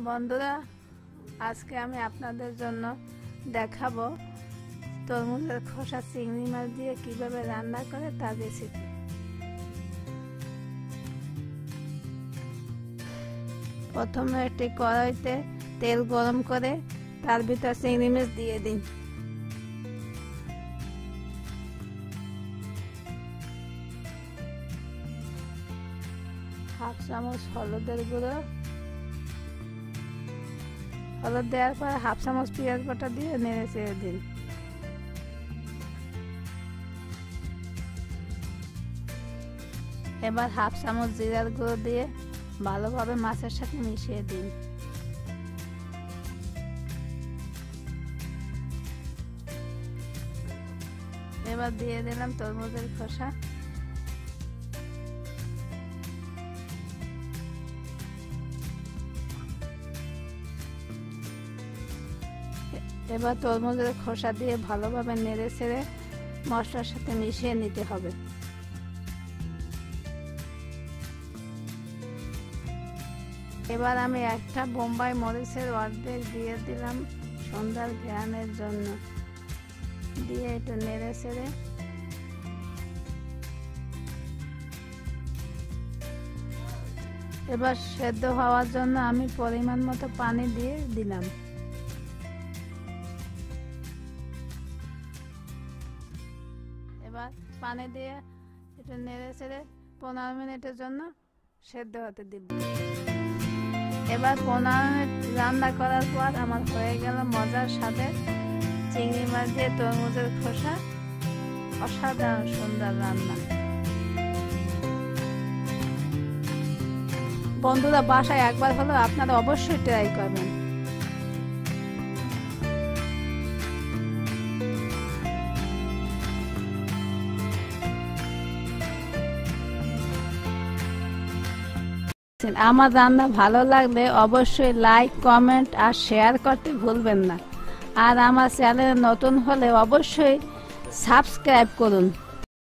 বন্ধুরা, আজকে আমি আপনাদের জন্য দেখাবো তরমুজের খোসা চিংড়ি মাছ দিয়ে কিভাবে রান্না করে তার রেসিপি। প্রথমে একটি কড়াইতে তেল গরম করে তার ভিতর চিংড়ি মাছ দিয়ে দিন। হাফ চামচ হলুদের গুঁড়ো, হলুদ দেওয়ার পর হাফ চামচ পেঁয়াজ বাটা দিয়ে নেড়ে চেড়ে দিন। এবার হাফ চামচ জিরার গুঁড়ো দিয়ে ভালোভাবে মাছের সাথে মিশিয়ে দিন। এবার দিয়ে দিলাম তরমুজের খোসা। এবার তরমুজের খোসা দিয়ে ভালোভাবে নেড়ে চেড়ে মশলার সাথে মিশিয়ে নিতে হবে। এবার আমি একটা বোম্বাই মরিচের অর্ধেক দিয়ে দিলাম সন্ধ্যার ঘ্রাণের জন্য, দিয়ে একটু নেড়ে চেড়ে এবার সেদ্ধ হওয়ার জন্য আমি পরিমাণ মতো পানি দিয়ে দিলাম। এবার পানি দিয়ে একটু নেড়ে চেড়ে 15 মিনিটের জন্য সেদ্ধ হতে দিব। এবার 15 মিনিট রান্না করার পর আমার হয়ে গেল মজার স্বাদের চিংড়ি মাছ দিয়ে তরমুজের খোসা অসাধারণ সুন্দর রান্না। বন্ধুরা, বাসায় একবার হলেও আপনারা অবশ্যই ট্রাই করবেন। আমার রান্না ভালো লাগলে অবশ্যই লাইক, কমেন্ট আর শেয়ার করতে ভুলবেন না। আর আমার চ্যানেল নতুন হলে অবশ্যই সাবস্ক্রাইব করুন।